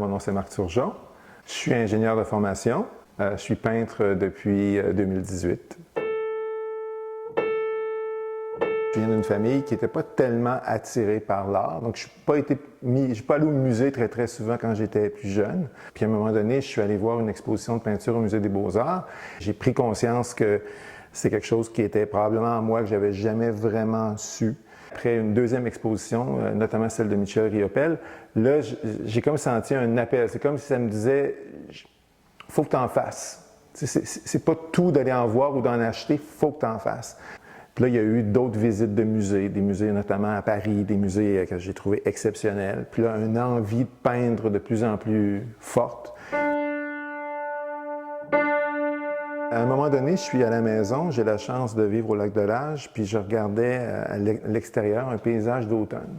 mon nom c'est Marc Turgeon. Je suis ingénieur de formation. Je suis peintre depuis 2018. Je viens d'une famille qui n'était pas tellement attirée par l'art, donc je ne suis pas allé au musée très souvent quand j'étais plus jeune. Puis à un moment donné, je suis allé voir une exposition de peinture au Musée des Beaux-Arts. J'ai pris conscience que c'est quelque chose qui était probablement en moi que j'avais jamais vraiment su. Après une deuxième exposition, notamment celle de Michel Riopelle, là, j'ai comme senti un appel. C'est comme si ça me disait « faut que tu en fasses ». C'est pas tout d'aller en voir ou d'en acheter, il faut que tu en fasses. Puis là, il y a eu d'autres visites de musées, des musées notamment à Paris, des musées que j'ai trouvés exceptionnels. Puis là, une envie de peindre de plus en plus forte. À un moment donné, je suis à la maison, j'ai la chance de vivre au Lac-de-L'Âge, puis je regardais à l'extérieur un paysage d'automne.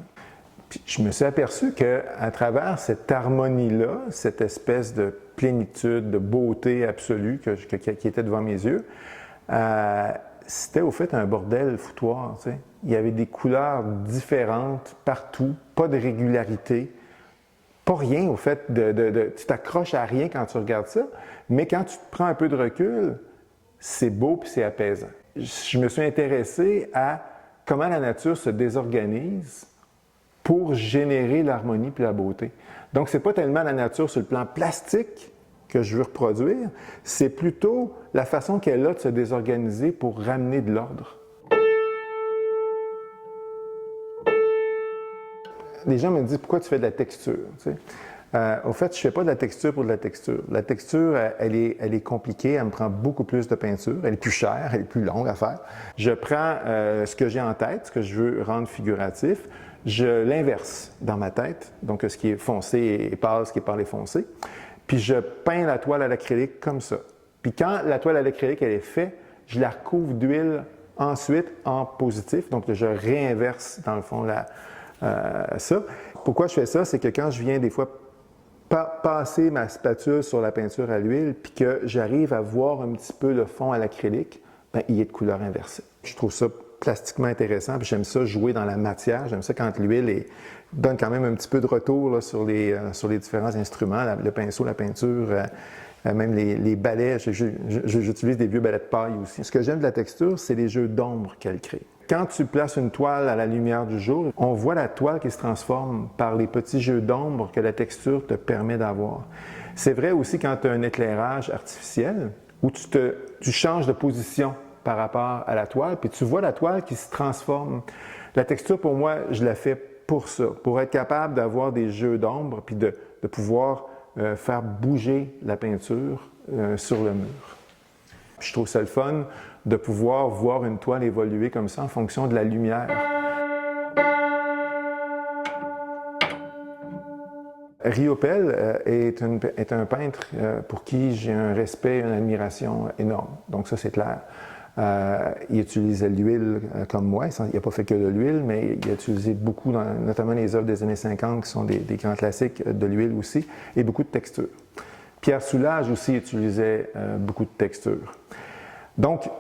Puis je me suis aperçu qu'à travers cette harmonie-là, cette espèce de plénitude, de beauté absolue qui était devant mes yeux, c'était au fait un bordel foutoir. Tu sais. Il y avait des couleurs différentes partout, pas de régularité, pas rien au fait tu t'accroches à rien quand tu regardes ça, mais quand tu te prends un peu de recul, c'est beau puis c'est apaisant. Je me suis intéressé à comment la nature se désorganise pour générer l'harmonie puis la beauté. Donc c'est pas tellement la nature sur le plan plastique que je veux reproduire, c'est plutôt la façon qu'elle a de se désorganiser pour ramener de l'ordre. Les gens me disent « Pourquoi tu fais de la texture? » Au fait, je ne fais pas de la texture pour de la texture. La texture, elle est compliquée, elle me prend beaucoup plus de peinture, elle est plus chère, elle est plus longue à faire. Je prends ce que j'ai en tête, ce que je veux rendre figuratif, je l'inverse dans ma tête, donc ce qui est foncé et pâle, ce qui est pâle et foncé. Puis je peins la toile à l'acrylique comme ça. Puis quand la toile à l'acrylique elle est faite, je la recouvre d'huile ensuite en positif. Donc je réinverse dans le fond ça. Pourquoi je fais ça? C'est que quand je viens des fois passer ma spatule sur la peinture à l'huile, puis que j'arrive à voir un petit peu le fond à l'acrylique, bien, il est de couleur inversée. Je trouve ça plastiquement intéressant, puis j'aime ça jouer dans la matière. J'aime ça quand l'huile donne quand même un petit peu de retour là, sur les différents instruments, le pinceau, la peinture, même les balais. J'utilise des vieux balais de paille aussi. Ce que j'aime de la texture, c'est les jeux d'ombre qu'elle crée. Quand tu places une toile à la lumière du jour, on voit la toile qui se transforme par les petits jeux d'ombre que la texture te permet d'avoir. C'est vrai aussi quand tu as un éclairage artificiel où tu changes de position par rapport à la toile, puis tu vois la toile qui se transforme. La texture, pour moi, je la fais pour ça, pour être capable d'avoir des jeux d'ombre, puis de pouvoir faire bouger la peinture sur le mur. Je trouve ça le fun de pouvoir voir une toile évoluer comme ça en fonction de la lumière. Riopelle est un peintre pour qui j'ai un respect et une admiration énorme. Donc ça, c'est clair. Il utilisait l'huile comme moi. Il n'a pas fait que de l'huile, mais il a utilisé beaucoup, notamment les œuvres des années 50, qui sont des grands classiques, de l'huile aussi, et beaucoup de texture. Pierre Soulages aussi utilisait beaucoup de texture. Donc,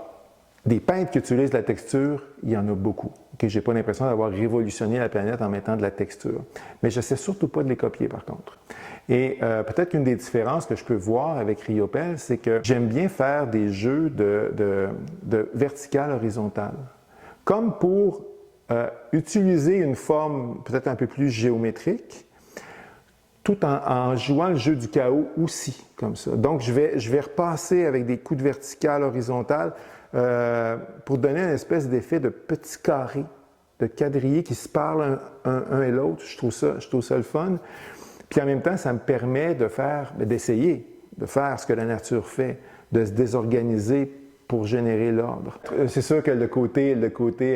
des peintres qui utilisent la texture, il y en a beaucoup. Okay? Je n'ai pas l'impression d'avoir révolutionné la planète en mettant de la texture. Mais je ne sais surtout pas de les copier, par contre. Et peut-être qu'une des différences que je peux voir avec Riopelle, c'est que j'aime bien faire des jeux de vertical-horizontal. Comme pour utiliser une forme peut-être un peu plus géométrique, tout en jouant le jeu du chaos aussi, comme ça. Donc, je vais repasser avec des coups de vertical-horizontal pour donner une espèce d'effet de petits carrés, de quadrillés qui se parlent un et l'autre. Je trouve ça le fun. Puis en même temps, ça me permet d'essayer de faire ce que la nature fait, de se désorganiser pour générer l'ordre. C'est sûr que le côté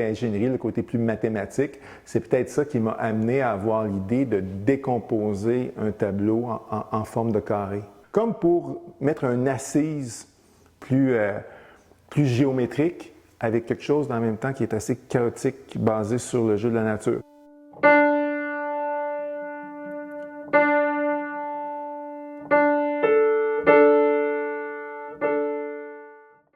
ingénierie, le côté plus mathématique, c'est peut-être ça qui m'a amené à avoir l'idée de décomposer un tableau en forme de carré. Comme pour mettre une assise plus géométrique avec quelque chose en même temps qui est assez chaotique, basé sur le jeu de la nature.